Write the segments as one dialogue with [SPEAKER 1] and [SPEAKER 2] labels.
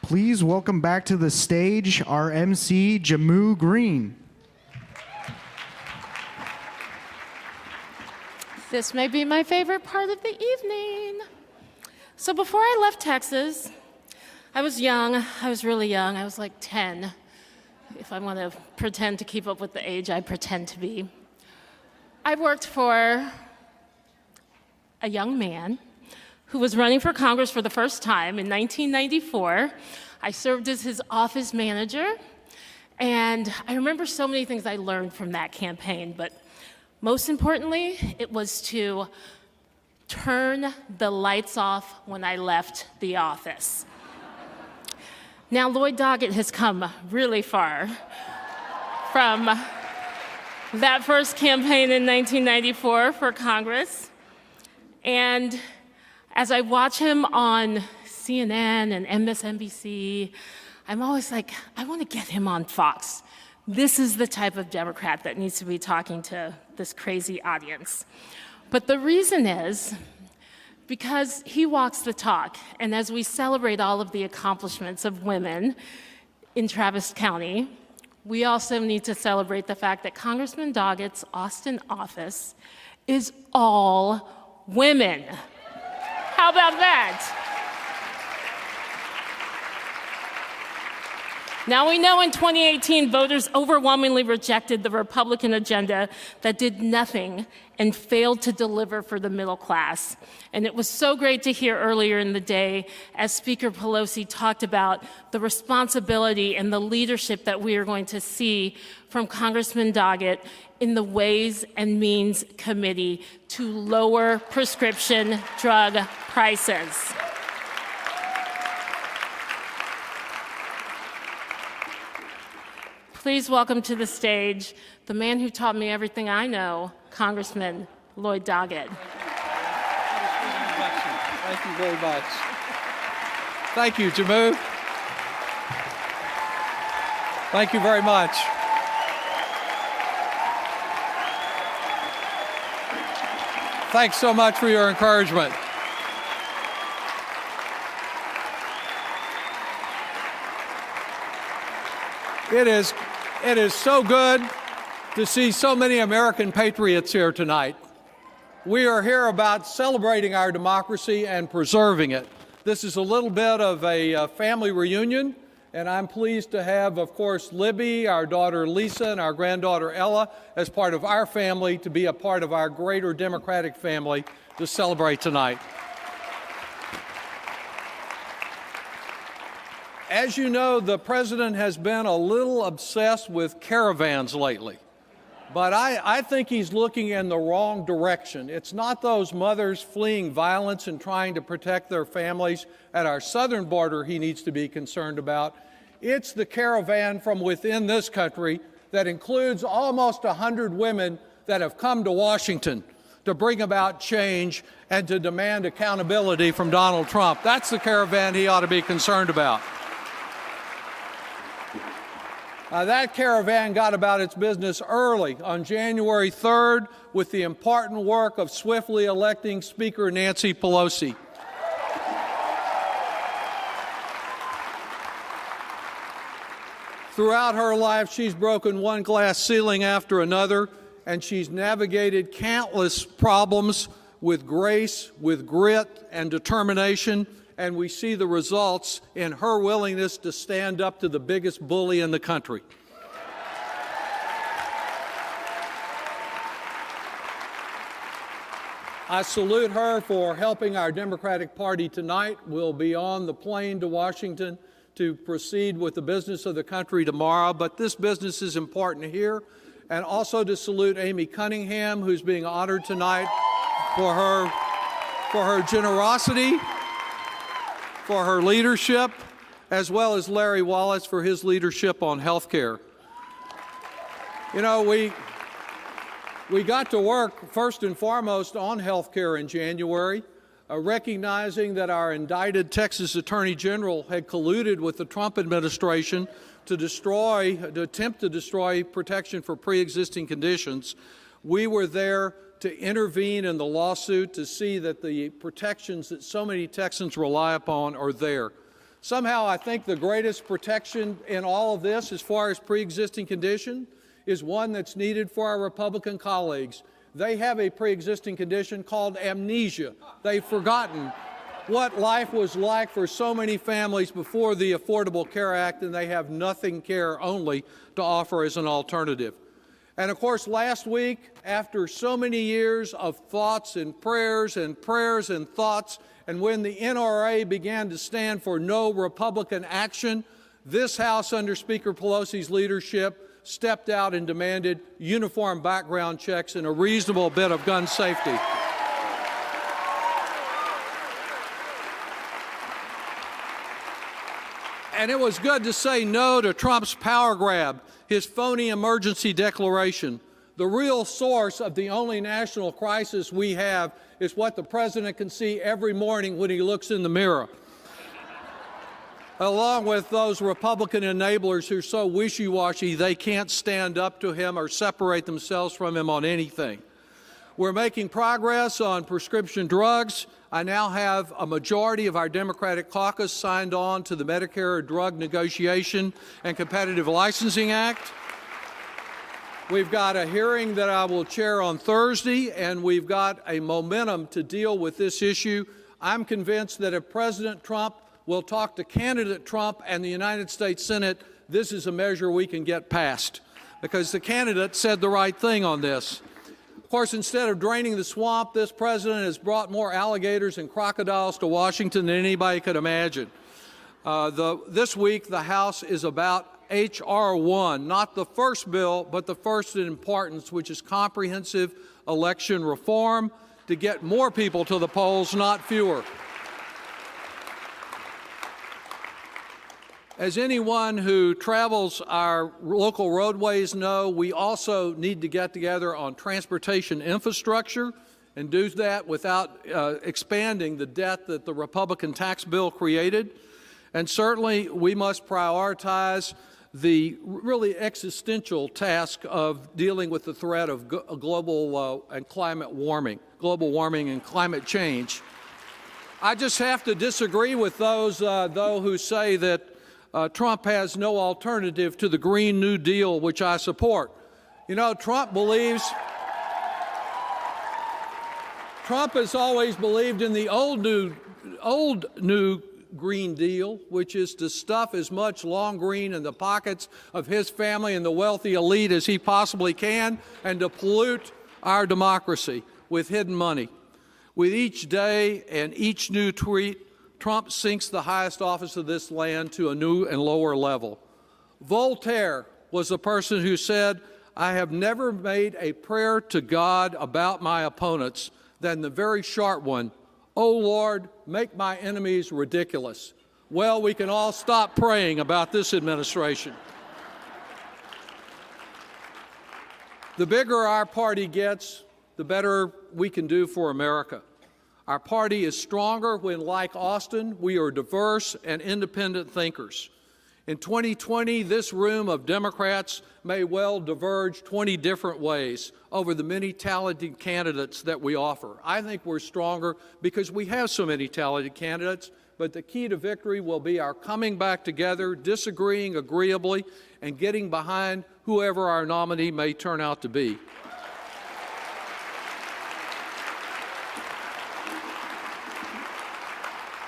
[SPEAKER 1] Please welcome back to the stage our MC, Jehmu Greene.
[SPEAKER 2] This may be my favorite part of the evening. So before I left Texas, I was young. I was really young. I was like 10, if I want to pretend to keep up with the age I pretend to be. I worked for a young man who was running for Congress for the first time in 1994. I served as his office manager, and I remember so many things I learned from that campaign, but most importantly, it was to turn the lights off when I left the office. Now, Lloyd Doggett has come really far from that first campaign in 1994 for Congress. And as I watch him on CNN and MSNBC, I'm always like, I want to get him on Fox. This is the type of Democrat that needs to be talking to this crazy audience. But the reason is because he walks the talk, and as we celebrate all of the accomplishments of women in Travis County, we also need to celebrate the fact that Congressman Doggett's Austin office is all women. How about that? Now, we know in 2018, voters overwhelmingly rejected the Republican agenda that did nothing and failed to deliver for the middle class. And it was so great to hear earlier in the day, as Speaker Pelosi talked about the responsibility and the leadership that we are going to see from Congressman Doggett in the Ways and Means Committee to lower prescription drug prices. Please welcome to the stage the man who taught me everything I know, Congressman Lloyd Doggett.
[SPEAKER 3] Thank you very much. Thank you, Jehmu. Thank you very much. Thanks so much for your encouragement. It is so good to see so many American patriots here tonight. We are here about celebrating our democracy and preserving it. This is a little bit of a family reunion, and I'm pleased to have, of course, Libby, our daughter Lisa, and our granddaughter Ella as part of our family to be a part of our greater Democratic family to celebrate tonight. As you know, the president has been a little obsessed with caravans lately, but I think he's looking in the wrong direction. It's not those mothers fleeing violence and trying to protect their families at our southern border he needs to be concerned about. It's the caravan from within this country that includes almost 100 women that have come to Washington to bring about change and to demand accountability from Donald Trump. That's the caravan he ought to be concerned about. That caravan got about its business early on January 3rd with the important work of swiftly electing Speaker Nancy Pelosi. Throughout her life, she's broken one glass ceiling after another, and she's navigated countless problems with grace, with grit, and determination. And we see the results in her willingness to stand up to the biggest bully in the country. I salute her for helping our Democratic Party tonight. We'll be on the plane to Washington to proceed with the business of the country tomorrow, but this business is important here. And also to salute Amy Cunningham, who's being honored tonight for her generosity, for her leadership, as well as Larry Wallace for his leadership on health care. You know, we got to work first and foremost on health care in January, recognizing that our indicted Texas Attorney General had colluded with the Trump administration to attempt to destroy protection for pre-existing conditions. We were there to intervene in the lawsuit to see that the protections that so many Texans rely upon are there. Somehow, I think the greatest protection in all of this, as far as pre-existing condition, is one that's needed for our Republican colleagues. They have a pre-existing condition called amnesia. They've forgotten what life was like for so many families before the Affordable Care Act, and they have nothing care only to offer as an alternative. And of course, last week, after so many years of thoughts and prayers and thoughts, and when the NRA began to stand for no Republican action, this House, under Speaker Pelosi's leadership, stepped out and demanded uniform background checks and a reasonable bit of gun safety. And it was good to say no to Trump's power grab, his phony emergency declaration. The real source of the only national crisis we have is what the president can see every morning when he looks in the mirror, along with those Republican enablers who are so wishy-washy they can't stand up to him or separate themselves from him on anything. We're making progress on prescription drugs. I now have a majority of our Democratic caucus signed on to the Medicare Drug Negotiation and Competitive Licensing Act. We've got a hearing that I will chair on Thursday, and we've got a momentum to deal with this issue. I'm convinced that if President Trump will talk to candidate Trump and the United States Senate, this is a measure we can get passed, because the candidate said the right thing on this. Of course, instead of draining the swamp, this president has brought more alligators and crocodiles to Washington than anybody could imagine. This week, the House is about H.R. 1, not the first bill, but the first in importance, which is comprehensive election reform to get more people to the polls, not fewer. As anyone who travels our local roadways know, we also need to get together on transportation infrastructure and do that without expanding the debt that the Republican tax bill created. And certainly we must prioritize the really existential task of dealing with the threat of global and global warming and climate change. I just have to disagree with those, though, who say that Trump has no alternative to the Green New Deal, which I support. You know, Trump has always believed in the old new Green Deal, which is to stuff as much long green in the pockets of his family and the wealthy elite as he possibly can, and to pollute our democracy with hidden money. With each day and each new tweet, Trump sinks the highest office of this land to a new and lower level. Voltaire was the person who said, "I have never made a prayer to God about my opponents than the very sharp one, 'Oh Lord, make my enemies ridiculous.'" Well, we can all stop praying about this administration. The bigger our party gets, the better we can do for America. Our party is stronger when, like Austin, we are diverse and independent thinkers. In 2020, this room of Democrats may well diverge 20 different ways over the many talented candidates that we offer. I think we're stronger because we have so many talented candidates, but the key to victory will be our coming back together, disagreeing agreeably, and getting behind whoever our nominee may turn out to be.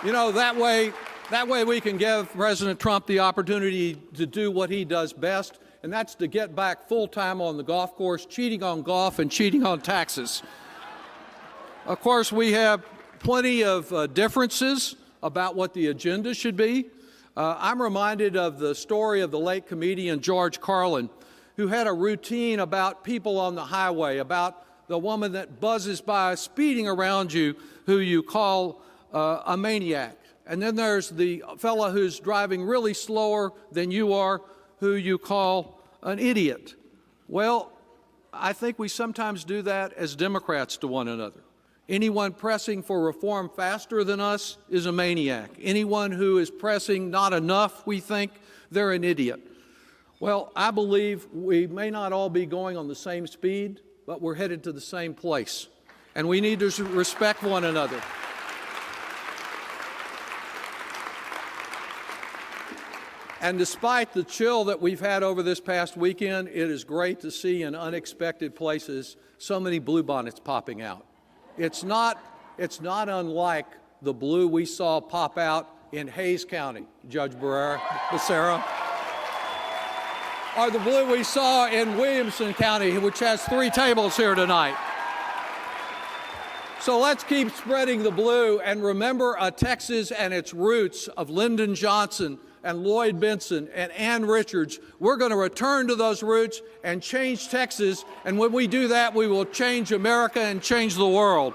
[SPEAKER 3] You know, that way we can give President Trump the opportunity to do what he does best, and that's to get back full-time on the golf course, cheating on golf and cheating on taxes. Of course, we have plenty of differences about what the agenda should be. I'm reminded of the story of the late comedian George Carlin, who had a routine about people on the highway, about the woman that buzzes by speeding around you, who you call a maniac. And then there's the fellow who's driving really slower than you are, who you call an idiot. Well, I think we sometimes do that as Democrats to one another. Anyone pressing for reform faster than us is a maniac. Anyone who is pressing not enough, we think, they're an idiot. Well, I believe we may not all be going on the same speed, but we're headed to the same place. And we need to respect one another. And despite the chill that we've had over this past weekend, it is great to see in unexpected places so many bluebonnets popping out. It's not unlike the blue we saw pop out in Hayes County, Judge Becerra, or the blue we saw in Williamson County, which has 3 tables here tonight. So let's keep spreading the blue and remember Texas and its roots of Lyndon Johnson and Lloyd Bentsen and Ann Richards. We're going to return to those roots and change Texas, and when we do that, we will change America and change the world.